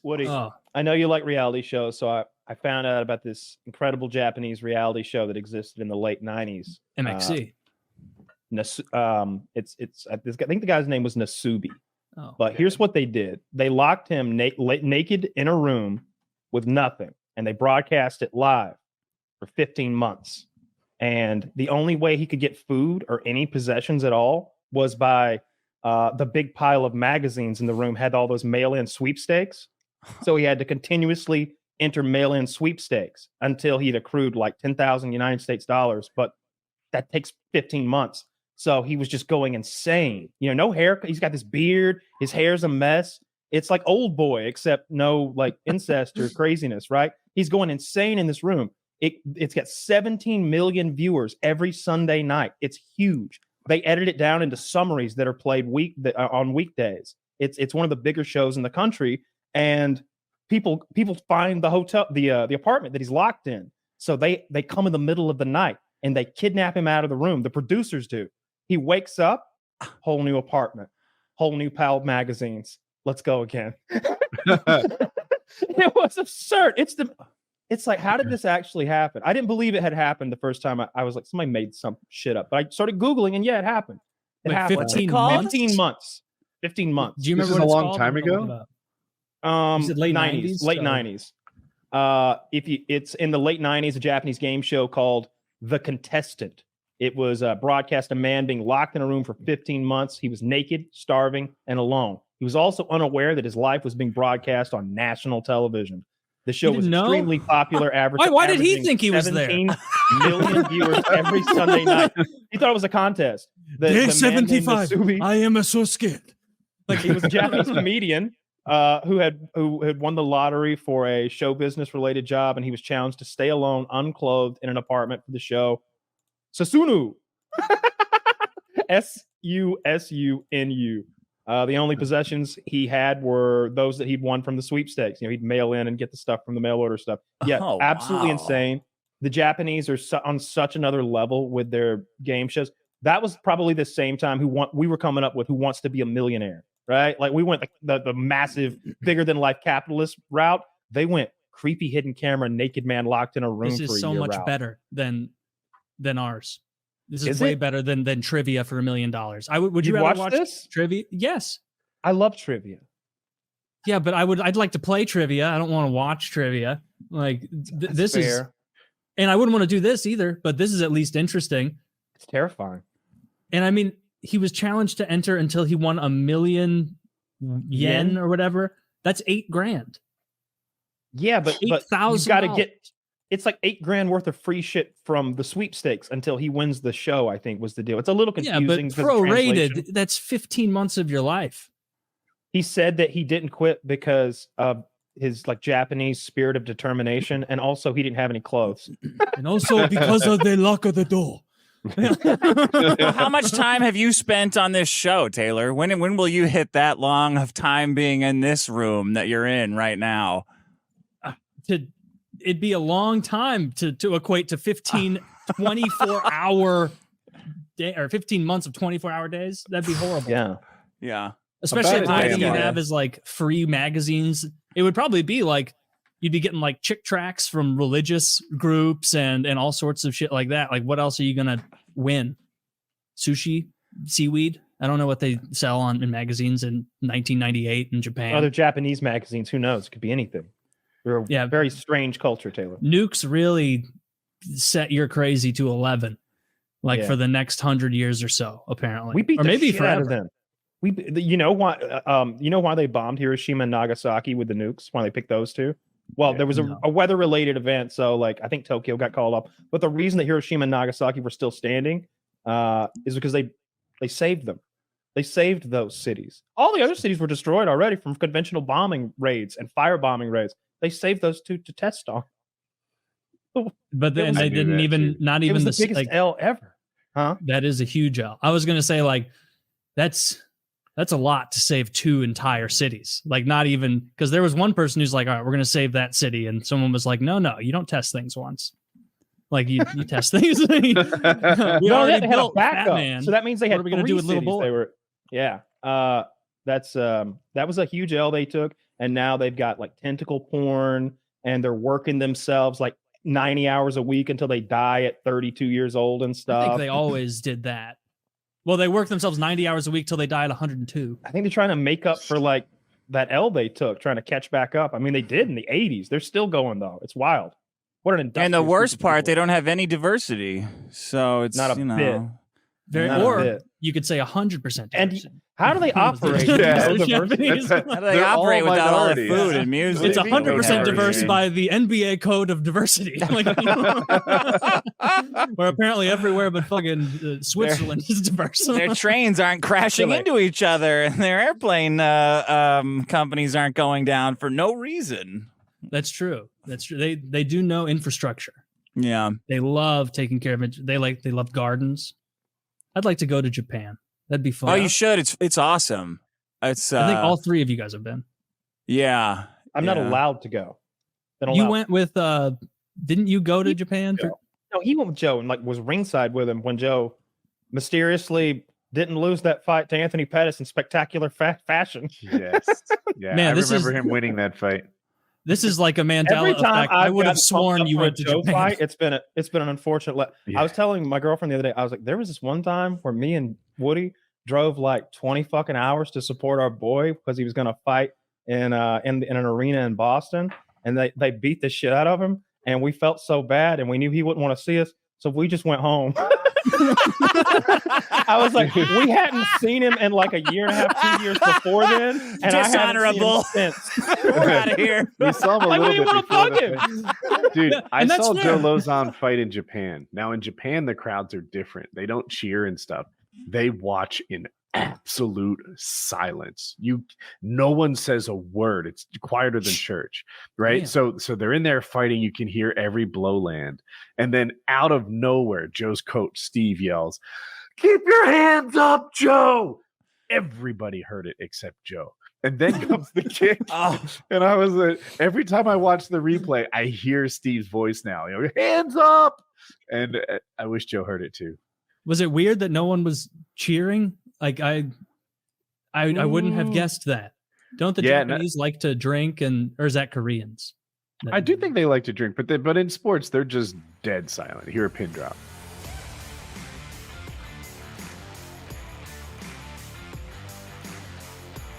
Woody, I know you like reality shows, so I found out about this incredible Japanese reality show that existed in the late 90s. MXC. I think the guy's name was Nasubi. But here's what they did. They locked him naked in a room with nothing, and they broadcast it live for 15 months. And the only way he could get food or any possessions at all was by the big pile of magazines in the room had all those mail-in sweepstakes. So he had to continuously enter mail-in sweepstakes until he'd accrued like 10,000 United States dollars. But that takes 15 months. So he was just going insane. No haircut. He's got this beard. His hair's a mess. It's like Old Boy, except no like incest or craziness, right? He's going insane in this room. It's got 17 million viewers every Sunday night. It's huge. They edit it down into summaries that are played on weekdays. It's one of the bigger shows in the country, and people find the apartment that he's locked in. So they come in the middle of the night and they kidnap him out of the room. The producers do. He wakes up, whole new apartment, whole new pile of magazines. Let's go again. It was absurd. It's like, how did this actually happen? I didn't believe it had happened the first time. I was like, somebody made some shit up. But I started Googling, and yeah, it happened. It happened. 15 months? 15 months. 15 months. Do you remember what it's a long time ago? Is it late 90s? Late 90s. It's in the late 90s, a Japanese game show called The Contestant. It was broadcast a man being locked in a room for 15 months. He was naked, starving, and alone. He was also unaware that his life was being broadcast on national television. The show was extremely popular. Why did he think he was there? 17 million viewers every Sunday night. He thought it was a contest. Day 75. I am so scared. Like, he was a Japanese comedian who had won the lottery for a show business related job, and he was challenged to stay alone, unclothed, in an apartment for the show. Susunu. Susunu. The only possessions he had were those that he'd won from the sweepstakes. He'd mail in and get the stuff from the mail order stuff. Yeah, absolutely insane. The Japanese are on such another level with their game shows. That was probably the same time we were coming up with Who Wants to Be a Millionaire, right? Like, we went the massive, bigger than life capitalist route. They went creepy hidden camera, naked man locked in a room. This is so much better than ours. This is Is way it? better than trivia for $1 million. Would you rather watch this? trivia? Yes. I love trivia. Yeah, but I'd like to play trivia. I don't want to watch trivia. Like this is, and I wouldn't want to do this either, but this is at least interesting. It's terrifying. And I mean, he was challenged to enter until he won 1 million yen or whatever. That's $8,000. Yeah, but you $8,000. got to get. It's like $8,000 worth of free shit from the sweepstakes until he wins the show, I think was the deal. It's a little confusing. Yeah, but prorated, that's 15 months of your life. He said that he didn't quit because of his like Japanese spirit of determination, and also he didn't have any clothes. And also because of the lock of the door. Well, how much time have you spent on this show, Taylor? When will you hit that long of time being in this room that you're in right now? It'd be a long time to equate to 15 24-hour day or 15 months of 24-hour days. That'd be horrible. Yeah. Especially if everything you have is like free magazines. It would probably be like you'd be getting like chick tracks from religious groups and all sorts of shit like that. Like, what else are you gonna win? Sushi, seaweed. I don't know what they sell in magazines in 1998 in Japan. Other Japanese magazines, who knows? It could be anything. We're a very strange culture, Taylor. Nukes really set your crazy to 11, for the next 100 years or so, apparently. We beat or the maybe shit out of forever. them. You know why? You know why they bombed Hiroshima and Nagasaki with the nukes? Why they picked those two? Well, there was a weather-related event, so like I think Tokyo got called up. But the reason that Hiroshima and Nagasaki were still standing is because they saved them. They saved those cities. All the other cities were destroyed already from conventional bombing raids and firebombing raids. They saved those two to test on. But then they didn't even, not even the biggest L ever. Huh? That is a huge L. I was going to say, like, that's a lot to save 2 entire cities. Like, not even, because there was one person who's like, all right, we're going to save that city. And someone was like, no, you don't test things once. Like, you test things. We already built Batman. So that means they had what are we going to do with little boy? That was a huge L they took. and now they've got like tentacle porn, and they're working themselves like 90 hours a week until they die at 32 years old and stuff. I think they always did that. Well, they work themselves 90 hours a week till they die at 102. I think they're trying to make up for like that L they took, trying to catch back up. I mean, they did in the 80s. They're still going though. It's wild. What an industrious And the worst part, people. they don't have any diversity. So it's Not a you know, bit. Or you could say 100%. And how do they operate? Yeah. No diversity? how do they operate without all the food and music? It's 100% diverse Everything. by the NBA code of diversity. Like, where apparently everywhere but fucking Switzerland is diverse. Their trains aren't crashing into each other, and their airplane companies aren't going down for no reason. That's true. That's true. They do know infrastructure. Yeah, They love taking care of it. They love gardens. I'd like to go to Japan. That'd be fun. Oh, you should. It's awesome. It's. I think all three of you guys have been. Yeah, I'm not allowed to go. They don't You allow- went with. Didn't you go to Japan? No, he went with Joe and like was ringside with him when Joe mysteriously didn't lose that fight to Anthony Pettis in spectacular fashion. Yes. Yeah. Man, I this remember is- him winning that fight. This is like a Mandela Every time effect. I would have gotten sworn pumped you up for went a to Joe Japan. fight, it's been an unfortunate. Yeah. I was telling my girlfriend the other day. I was like, there was this one time where me and Woody drove like 20 fucking hours to support our boy because he was going to fight in an arena in Boston, and they beat the shit out of him, and we felt so bad, and we knew he wouldn't want to see us, so we just went home. I was like, we hadn't seen him in like a year and a half, 2 years before then, and Dishonorable. I haven't seen him since. We're out of here. We saw him a Like, little what do you bit want to before fuck the him? fight. Dude, I And that's saw fair. Joe Lozon fight in Japan. Now in Japan, the crowds are different. They don't cheer and stuff. They watch in absolute silence. No one says a word. It's quieter than church, right? Damn. So they're in there fighting. You can hear every blow land, and then out of nowhere, Joe's coach Steve yells, "Keep your hands up, Joe!" Everybody heard it except Joe. And then comes the kick. And I was like, every time I watch the replay, I hear Steve's voice now. You know, hands up. And I wish Joe heard it too. Was it weird that no one was cheering? Like I wouldn't have guessed that. Don't the Japanese like to drink, or is that Koreans? I do think they like to drink, but in sports, they're just dead silent. Hear a pin drop.